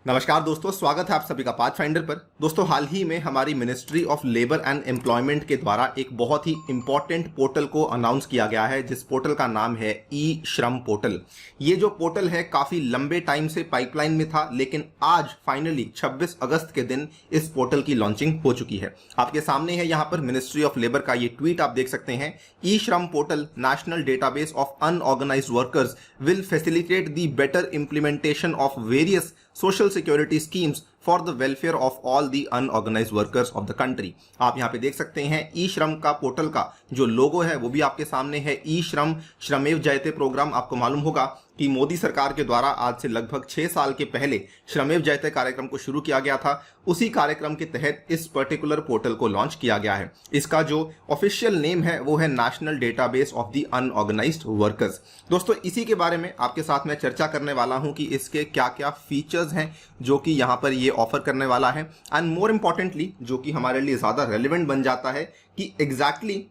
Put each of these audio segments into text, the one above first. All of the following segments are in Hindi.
नमस्कार दोस्तों, स्वागत है आप सभी का पाथफाइंडर पर। दोस्तों, हाल ही में हमारी ministry of labour and employment के द्वारा एक बहुत ही इंपॉर्टेंट पोर्टल को अनाउंस किया गया है, जिस पोर्टल का नाम है ई श्रम पोर्टल। ये जो पोर्टल है काफी लंबे टाइम से पाइपलाइन में था, लेकिन आज फाइनली 26 अगस्त के दिन इस पोर्टल की लॉन्चिंग हो चुकी है। आपके सामने है यहाँ पर मिनिस्ट्री ऑफ लेबर का ये ट्वीट, आप देख सकते हैं। ई श्रम portal national database of unorganised workers will facilitate the better implementation of various social security schemes for the welfare of all the unorganized workers of the country। आप यहाँ पे देख सकते हैं ई श्रम का पोर्टल का जो लोगो है वो भी आपके सामने है। ई श्रम श्रमेव जयते प्रोग्राम, आपको मालूम होगा कि मोदी सरकार के द्वारा आज से लगभग 6 साल के पहले श्रमेव जयते कार्यक्रम को शुरू किया गया था। उसी कार्यक्रम के तहत इस पर्टिकुलर पोर्टल को लॉन्च किया गया है। इसका जो ऑफिशियल नेम है वो है national database of the unorganised workers. दोस्तों, इसी के बारे में आपके साथ मैं चर्चा करने वाला हूं कि इसके क्या क्या फीचर्स हैं जो कि यहां पर ये ऑफर करने वाला है, एंड मोर इंपॉर्टेंटली जो कि हमारे लिए ज्यादा रेलिवेंट बन जाता है कि एग्जैक्टली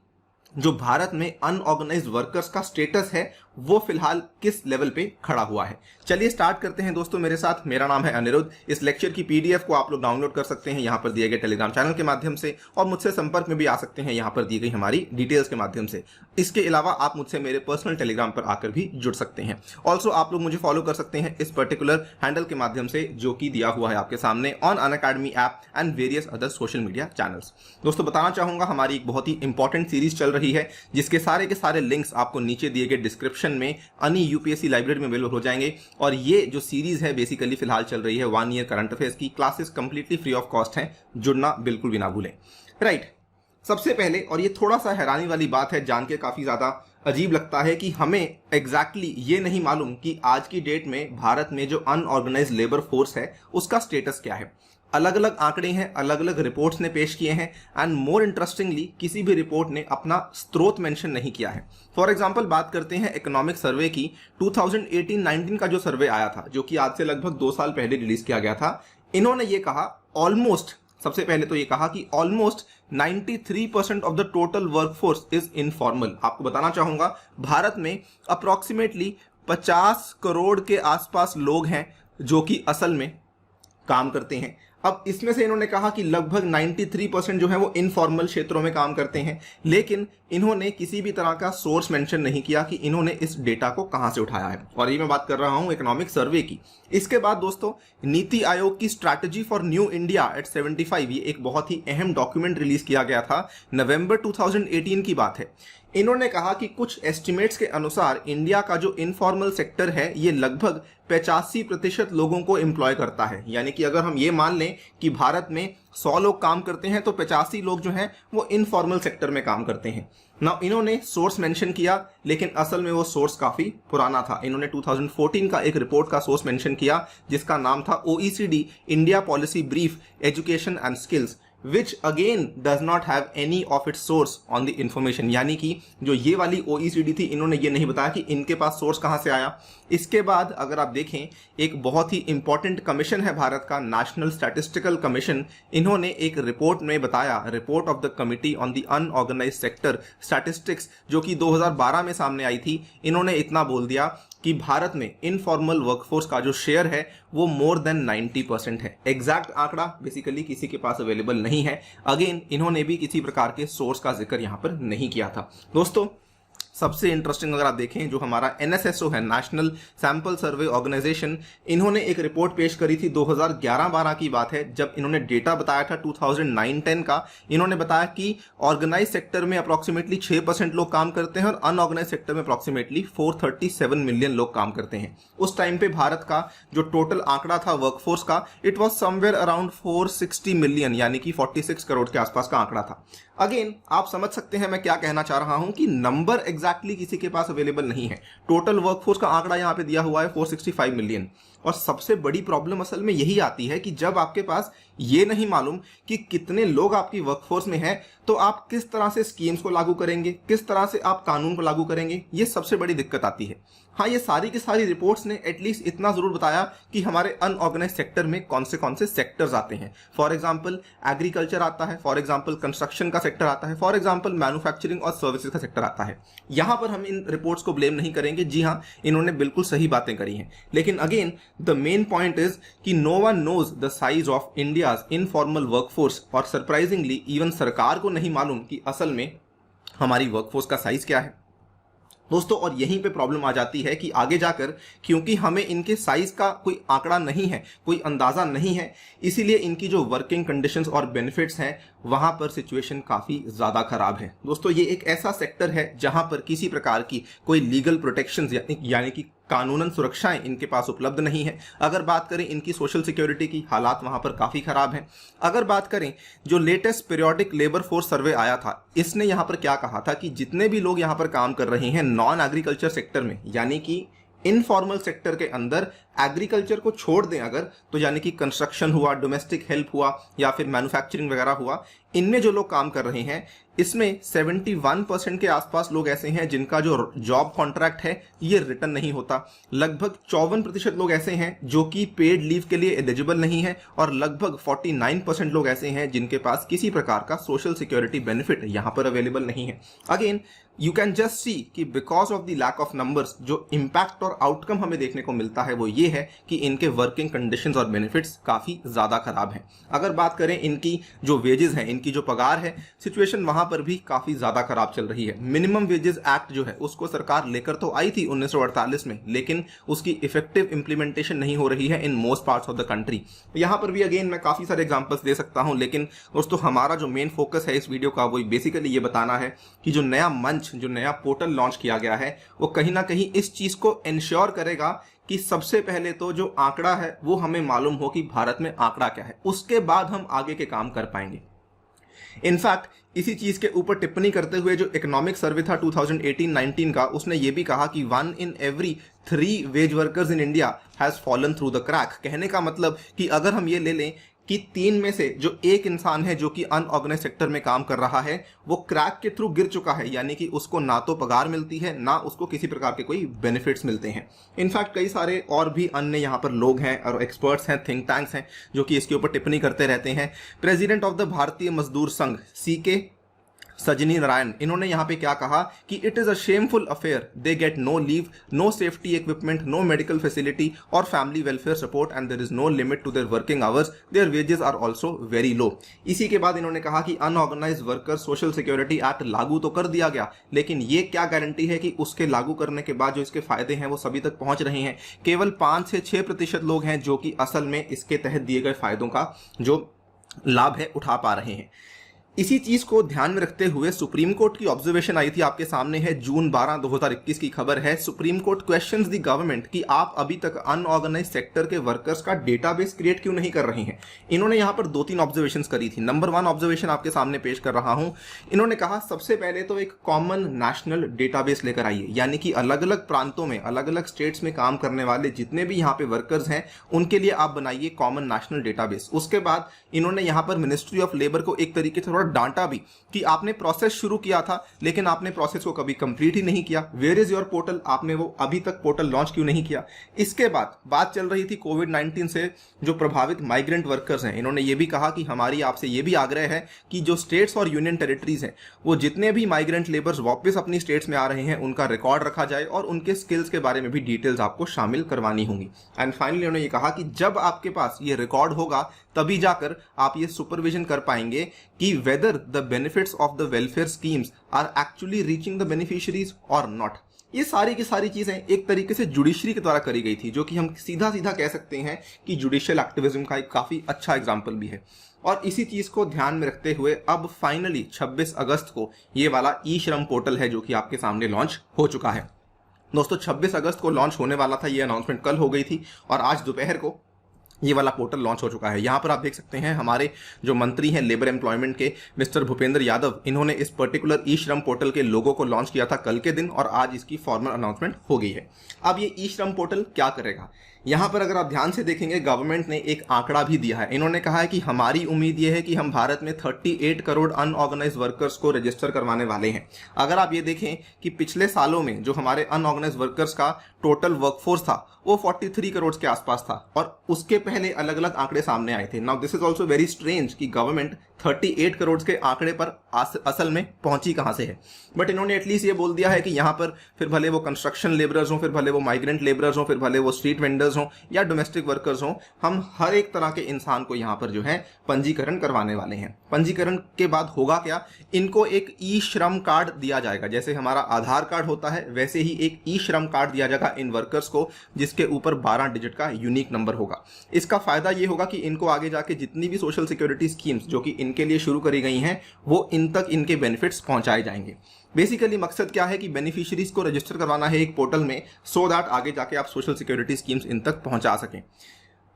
जो भारत में अनऑर्गेनाइज्ड वर्कर्स का स्टेटस है वो फिलहाल किस लेवल पे खड़ा हुआ है। चलिए स्टार्ट करते हैं दोस्तों मेरे साथ। मेरा नाम है अनिरुद्ध। इस लेक्चर की पीडीएफ को आप लोग डाउनलोड कर सकते हैं यहाँ पर दिए गए टेलीग्राम चैनल के माध्यम से, और मुझसे संपर्क में भी आ सकते हैं यहाँ पर दी गई हमारी डिटेल्स के माध्यम से। इसके अलावा आप मुझसे मेरे पर्सनल टेलीग्राम पर आकर भी जुड़ सकते हैं। ऑल्सो आप लोग मुझे फॉलो कर सकते हैं इस पर्टिकुलर हैंडल के माध्यम से जो कि दिया हुआ है आपके सामने on Unacademy app and various other social media channels. दोस्तों, बताना चाहूंगा हमारी एक बहुत ही इंपॉर्टेंट सीरीज चल रही है जिसके सारे के सारे लिंक्स आपको नीचे दिए गए डिस्क्रिप्शन में अनि यूपीएससी लाइब्रेरी में अवेलेबल हो जाएंगे। और ये जो सीरीज है बेसिकली फिलहाल चल रही है 1 ईयर करंट अफेयर्स की। Classes completely free of cost हैं, जुड़ना बिल्कुल भी ना भूलें। राइट, सबसे पहले, और ये थोड़ा सा हैरानी वाली बात है, जान के काफी ज्यादा अजीब लगता है कि हमें एग्जैक्टली ये नहीं मालूम कि आज की डेट में भारत में जो अनऑर्गेनाइज्ड लेबर फोर्स है उसका स्टेटस क्या है। अलग अलग आंकड़े हैं, अलग अलग रिपोर्ट्स ने पेश किए हैं, एंड मोर इंटरेस्टिंगली किसी भी रिपोर्ट ने अपना स्रोत मेंशन नहीं किया है। फॉर एग्जांपल बात करते हैं इकोनॉमिक सर्वे की। 2018-19 का जो सर्वे आया था, जो कि आज से लगभग 2 साल पहले रिलीज किया गया था, इन्होंने ये कहा ऑलमोस्ट, सबसे पहले तो ये कहा कि almost 93% of the total workforce is informal. आपको बताना चाहूंगा भारत में अप्रोक्सीमेटली 50 करोड़ के आसपास लोग हैं जो कि असल में काम करते हैं। अब इसमें से इन्होंने कहा कि लगभग 93% जो है वो इनफॉर्मल क्षेत्रों में काम करते हैं, लेकिन इन्होंने किसी भी तरह का सोर्स मेंशन नहीं किया कि इन्होंने इस डेटा को कहां से उठाया है। और ये मैं बात कर रहा हूं इकोनॉमिक सर्वे की। इसके बाद दोस्तों, नीति आयोग की strategy for new India at 75, ये एक बहुत ही अहम डॉक्यूमेंट रिलीज किया गया था। नवंबर 2018 की बात है। इन्होंने कहा कि कुछ एस्टिमेट्स के अनुसार इंडिया का जो इनफॉर्मल सेक्टर है ये लगभग 85% लोगों को एम्प्लॉय करता है। यानी कि अगर हम ये मान लें कि भारत में 100 लोग काम करते हैं तो 85 लोग जो हैं वो इनफॉर्मल सेक्टर में काम करते हैं। ना इन्होंने सोर्स मेंशन किया, लेकिन असल में वो सोर्स काफी पुराना था। इन्होंने 2014 का एक रिपोर्ट का सोर्स मेंशन किया जिसका नाम था OECD India policy brief education and skills, which again does not have any of its source on the information। यानी कि जो ये वाली OECD थी, इन्होंने ये नहीं बताया कि इनके पास सोर्स कहां से आया। इसके बाद अगर आप देखें, एक बहुत ही इंपॉर्टेंट कमीशन है भारत का, नेशनल स्टैटिस्टिकल कमीशन। इन्होंने एक रिपोर्ट में बताया, report of the committee on the unorganised sector statistics, जो कि 2012 में सामने आई थी। इन्होंने इतना बोल दिया कि भारत में इनफॉर्मल वर्कफोर्स का जो शेयर है वो मोर देन 90% है। एग्जैक्ट आंकड़ा बेसिकली किसी के पास अवेलेबल नहीं है। अगेन, इन्होंने भी किसी प्रकार के सोर्स का जिक्र यहां पर नहीं किया था। दोस्तों, सबसे इंटरेस्टिंग अगर आप देखें, जो हमारा NSSO है, नेशनल सैंपल सर्वे ऑर्गेनाइजेशन, इन्होंने एक रिपोर्ट पेश करी थी। 2011-12 की बात है, जब इन्होंने डेटा बताया था 2009-10 का। इन्होंने बताया कि ऑर्गेनाइज सेक्टर में अप्रोक्सीमेटली 6% लोग काम करते हैं और अनऑर्गेनाइज सेक्टर में अप्रोक्सीमेटली 437 मिलियन लोग काम करते हैं। उस टाइम पे भारत का जो टोटल आंकड़ा था वर्कफोर्स का, it was somewhere around 460 million, यानी कि 46 करोड़ के आसपास का आंकड़ा था। अगेन, आप समझ सकते हैं मैं क्या कहना चाह रहा हूं कि नंबर एग्जैक्टली किसी के पास अवेलेबल नहीं है। टोटल वर्कफोर्स का आंकड़ा यहां पे दिया हुआ है 465 मिलियन। और सबसे बड़ी प्रॉब्लम असल में यही आती है कि जब आपके पास ये नहीं मालूम कि कितने लोग आपकी वर्कफोर्स में हैं, तो आप किस तरह से स्कीम्स को लागू करेंगे, किस तरह से आप कानून को लागू करेंगे, ये सबसे बड़ी दिक्कत आती है। हाँ, ये सारी की सारी रिपोर्ट्स ने एटलीस्ट इतना जरूर बताया कि हमारे अनऑर्गेनाइज सेक्टर में कौन से सेक्टर्स आते हैं। फॉर एग्जांपल एग्रीकल्चर आता है, फॉर एग्जांपल कंस्ट्रक्शन का सेक्टर आता है, फॉर एग्जांपल मैन्युफैक्चरिंग और सर्विसेज का सेक्टर आता है। यहां पर हम इन रिपोर्ट्स को ब्लेम नहीं करेंगे। जी हाँ, इन्होंने बिल्कुल सही बातें करी हैं, लेकिन again the main point is कि no one knows the size of India's informal workforce, और सरप्राइजिंगली इवन सरकार को नहीं मालूम कि असल में हमारी वर्कफोर्स का साइज क्या है दोस्तों। और यहीं पे प्रॉब्लम आ जाती है कि आगे जाकर, क्योंकि हमें इनके साइज का कोई आंकड़ा नहीं है, कोई अंदाजा नहीं है, इसीलिए इनकी जो वर्किंग कंडीशंस और बेनिफिट्स हैं वहां पर सिचुएशन काफी ज्यादा खराब है दोस्तों। ये एक ऐसा सेक्टर है जहां पर किसी प्रकार की कोई लीगल प्रोटेक्शंस यानी कि कानूनन सुरक्षाएं इनके पास उपलब्ध नहीं है। अगर बात करें इनकी सोशल सिक्योरिटी की, हालात वहां पर काफी खराब हैं। अगर बात करें जो latest periodic labour force survey आया था, इसने यहां पर क्या कहा था कि जितने भी लोग यहां पर काम कर रहे हैं नॉन एग्रीकल्चर सेक्टर में, यानी कि इनफॉर्मल सेक्टर के अंदर, एग्रीकल्चर को छोड़ दें अगर, तो यानी कि कंस्ट्रक्शन हुआ, डोमेस्टिक हेल्प हुआ या फिर मैन्युफैक्चरिंग वगैरह हुआ, इनमें जो लोग काम कर रहे हैं इसमें 71% के आसपास लोग ऐसे हैं जिनका जो जॉब कॉन्ट्रैक्ट है ये रिटर्न नहीं होता। लगभग 54% लोग ऐसे हैं जो कि पेड लीव के लिए एलिजिबल नहीं है, और लगभग 49% लोग ऐसे हैं जिनके पास किसी प्रकार का सोशल सिक्योरिटी बेनिफिट यहां पर अवेलेबल नहीं है। Again you can just see कि because of the lack of numbers जो इम्पैक्ट और आउटकम हमें देखने को मिलता है वो ये है कि इनके वर्किंग कंडीशंस और बेनिफिट्स काफी ज्यादा खराब हैं। अगर बात करें इनकी जो वेजेस हैं, इनकी जो पगार है, सिचुएशन वहां पर भी काफी ज्यादा खराब चल रही है। मिनिमम वेजेस एक्ट जो है उसको सरकार लेकर तो आई थी 1948 में, लेकिन उसकी इफेक्टिव इंप्लीमेंटेशन नहीं हो रही है in most parts of the country. यहां पर भी अगेन मैं काफी सारे एग्जांपल्स दे सकता हूं, लेकिन दोस्तों हमारा जो मेन फोकस है इस वीडियो का वो बेसिकली ये बताना है कि जो नया मंच, जो नया पोर्टल लॉन्च किया गया है वो कहीं ना कहीं इस चीज को इंश्योर करेगा कि सबसे पहले तो जो आंकड़ा है वो हमें मालूम हो कि भारत में आंकड़ा क्या है, उसके बाद हम आगे के काम कर पाएंगे। इनफैक्ट इसी चीज के ऊपर टिप्पणी करते हुए जो इकोनॉमिक सर्वे था 2018-19 का, उसने ये भी कहा कि 1 in every 3 veg workers in India has fallen through the crack. कहने का मतलब कि अगर हम ये ले लें कि 3 में से जो एक इंसान है जो कि अनऑर्गेनाइज सेक्टर में काम कर रहा है वो क्रैक के थ्रू गिर चुका है, यानी कि उसको ना तो पगार मिलती है ना उसको किसी प्रकार के कोई बेनिफिट्स मिलते हैं। इनफैक्ट कई सारे और भी अन्य यहाँ पर लोग हैं और एक्सपर्ट्स हैं, थिंक टैंक्स हैं जो कि इसके ऊपर टिप्पणी करते रहते हैं। प्रेसिडेंट ऑफ द भारतीय मजदूर संघ CK सजनी नारायण, इन्होंने यहाँ पे क्या कहा कि it is a shameful affair, they get no leave, no safety equipment, no medical facility और family welfare support and there is no limit to their working hours, their wages are also very low. इसी के बाद इन्होंने कहा कि unorganised worker social security act लागू तो कर दिया गया, लेकिन ये क्या गारंटी है कि उसके लागू करने के बाद जो इसके फायदे हैं वो सभी तक पहुंच रहे हैं। केवल 5 से 6% लोग हैं जो कि असल में इसके तहत दिए गए फायदों का जो लाभ है उठा पा रहे हैं। इसी चीज को ध्यान में रखते हुए सुप्रीम कोर्ट की ऑब्जर्वेशन आई थी, आपके सामने है, जून 12, 2021 की खबर है। Supreme court questions the government कि आप अभी तक अनऑर्गेनाइज सेक्टर के वर्कर्स का डेटाबेस क्रिएट क्यों नहीं कर रहे हैं। इन्होंने यहां पर 2-3 ऑब्जर्वेशंस करी थी। नंबर 1 ऑब्जर्वेशन आपके सामने पेश कर रहा हूं। इन्होंने कहा सबसे पहले तो एक कॉमन नेशनल डेटाबेस लेकर आइए, यानी कि अलग अलग प्रांतों में, अलग अलग स्टेट्स में काम करने वाले जितने भी यहाँ पे वर्कर्स हैं उनके लिए आप बनाइए कॉमन नेशनल डेटाबेस। उसके बाद इन्होंने यहाँ पर मिनिस्ट्री ऑफ लेबर को एक तरीके से डांटा भी कि आपने प्रोसेस शुरू किया था लेकिन आपने प्रोसेस को कभी कंप्लीट ही नहीं किया। वेयर इज योर पोर्टल, आपने वो अभी तक पोर्टल लॉन्च क्यों नहीं किया। इसके बाद बात चल रही थी कोविड-19 से जो प्रभावित माइग्रेंट वर्कर्स हैं। इन्होंने ये भी कहा कि हमारी आपसे ये भी आग्रह है कि जो स्टेट्स और यूनियन टेरिटरीज हैं वो जितने भी माइग्रेंट लेबर्स वापस अपनी स्टेट्स में आ रहे हैं उनका रिकॉर्ड रखा जाए और उनके स्किल्स के बारे में भी डिटेल्स आपको शामिल करवानी होंगी। एंड फाइनली उन्होंने ये कहा कि जब आपके पास ये रिकॉर्ड होगा तभी जाकर आप ये सुपरविजन कर पाएंगे कि whether the benefits of the welfare schemes are actually reaching the beneficiaries और नॉट। ये सारी की सारी चीजें एक तरीके से जुडिशरी के द्वारा करी गई थी, जो कि हम सीधा सीधा कह सकते हैं कि जुडिशियल एक्टिविज्म का एक काफी अच्छा एग्जाम्पल भी है। और इसी चीज को ध्यान में रखते हुए अब फाइनली 26 अगस्त को ये वाला ई श्रम पोर्टल है जो कि आपके सामने लॉन्च हो चुका है। दोस्तों 26 अगस्त को लॉन्च होने वाला था, ये अनाउंसमेंट कल हो गई थी और आज दोपहर को ये वाला पोर्टल लॉन्च हो चुका है। यहाँ पर आप देख सकते हैं हमारे जो मंत्री हैं लेबर एम्प्लॉयमेंट के मिस्टर भूपेंद्र यादव, इन्होंने इस पर्टिकुलर ई श्रम पोर्टल के लोगो को लॉन्च किया था कल के दिन और आज इसकी फॉर्मल अनाउंसमेंट हो गई है। अब ये ई श्रम पोर्टल क्या करेगा, यहाँ पर अगर आप ध्यान से देखेंगे गवर्नमेंट ने एक आंकड़ा भी दिया है। इन्होंने कहा है कि हमारी उम्मीद यह है कि हम भारत में 38 करोड़ अनऑर्गेनाइज वर्कर्स को रजिस्टर करवाने वाले हैं। अगर आप ये देखें कि पिछले सालों में जो हमारे अनऑर्गेनाइज वर्कर्स का टोटल वर्कफोर्स था वो 43 करोड़ के आसपास था और उसके पहले अलग अलग आंकड़े सामने आए थे। Now this is also very strange कि गवर्नमेंट 38 करोड़ के आंकड़े पर असल में पहुंची कहां से है। बट इन्होंने एटलीस्ट ये बोल दिया है कि यहाँ पर फिर भले वो कंस्ट्रक्शन लेबरर्स हों, फिर भले वो माइग्रेंट लेबरर्स हों, फिर भले वो स्ट्रीट वेंडर्स वर्कर्स हों या डोमेस्टिक वर्कर्स हों, हम हर एक तरह के इंसान को यहाँ पर जो है पंजीकरण करवाने वाले हैं। पंजीकरण के बाद होगा क्या, इनको एक ई श्रम कार्ड दिया जाएगा। जैसे हमारा आधार कार्ड होता है वैसे ही एक ई श्रम कार्ड दिया जाएगा इन वर्कर्स को, जिसके ऊपर 12 डिजिट का यूनिक नंबर होगा। इसका फायदा ये होगा कि इनको आगे जाके जितनी भी सोशल सिक्योरिटी स्कीम्स जो कि इनके लिए शुरू करी गई हैं वो इन तक इनके बेनिफिट्स पहुंचाए जाएंगे। बेसिकली मकसद क्या है कि बेनिफिशियरीज को रजिस्टर करवाना है एक पोर्टल में, सो दैट आगे जाके आप सोशल सिक्योरिटी स्कीम्स इन तक पहुंचा सकें।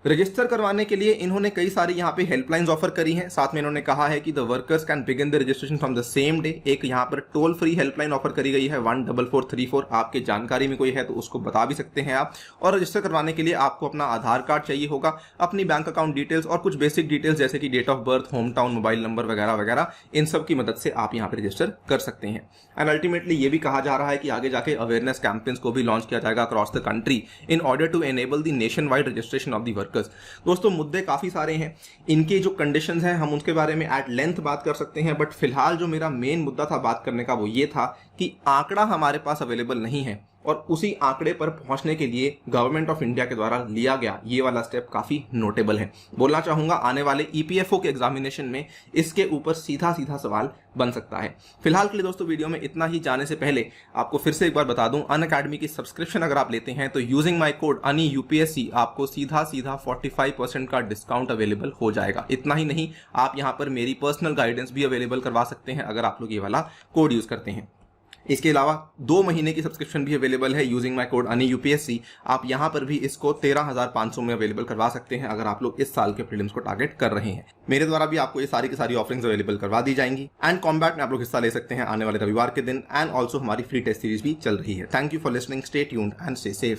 रजिस्टर करवाने के लिए इन्होंने कई सारी यहाँ पे हेल्पलाइंस ऑफर करी हैं। साथ में इन्होंने कहा है कि the workers can begin the registration from the same day. एक यहाँ पर टोल फ्री हेल्पलाइन ऑफर करी गई है 14434। आपके जानकारी में कोई है तो उसको बता भी सकते हैं आप। और रजिस्टर करवाने के लिए आपको अपना आधार कार्ड चाहिए होगा, अपनी बैंक अकाउंट डिटेल्स और कुछ बेसिक डिटेल्स जैसे कि date of birth, home town, mobile number वगैरह वगैरह, इन सब की मदद से आप यहाँ पे रजिस्टर कर सकते हैं। एंड अल्टीमेटली ये भी कहा जा रहा है कि आगे जाके अवेयरनेस कैंपेन्स को भी लॉन्च किया जाएगा across the country in order to enable the nationwide registration of the workers. दोस्तों मुद्दे काफी सारे हैं, इनके जो कंडीशंस हैं हम उसके बारे में एट लेंथ बात कर सकते हैं, बट फिलहाल जो मेरा मेन मुद्दा था बात करने का वो ये था कि आंकड़ा हमारे पास अवेलेबल नहीं है और उसी आंकड़े पर पहुंचने के लिए गवर्नमेंट ऑफ इंडिया के द्वारा लिया गया ये वाला स्टेप काफी नोटेबल है। बोलना चाहूंगा आने वाले ईपीएफओ के एग्जामिनेशन में इसके ऊपर सीधा सीधा सवाल बन सकता है। फिलहाल के लिए दोस्तों वीडियो में इतना ही। जाने से पहले आपको फिर से एक बार बता दूं, अनअकैडमी की सब्सक्रिप्शन अगर आप लेते हैं तो यूजिंग माय कोड अनि यूपीएससी आपको सीधा सीधा 45% का डिस्काउंट अवेलेबल हो जाएगा। इतना ही नहीं, आप यहां पर मेरी पर्सनल गाइडेंस भी अवेलेबल करवा सकते हैं अगर आप लोग ये वाला कोड यूज करते हैं। इसके अलावा 2 महीने की सब्सक्रिप्शन भी अवेलेबल है यूजिंग माय कोड अनि यूपीएससी। आप यहां पर भी इसको 13,500 में अवेलेबल करवा सकते हैं अगर आप लोग इस साल के प्रीलिम्स को टारगेट कर रहे हैं। मेरे द्वारा भी आपको ये सारी की सारी ऑफरिंग्स अवेलेबल करवा दी जाएंगी। एंड कॉम्बैट में आप लोग हिस्सा ले सकते हैं आने वाले रविवार के दिन। एंड ऑल्सो हमारी फ्री टेस्ट सीरीज भी चल रही है। Thank you for listening, stay tuned and stay safe.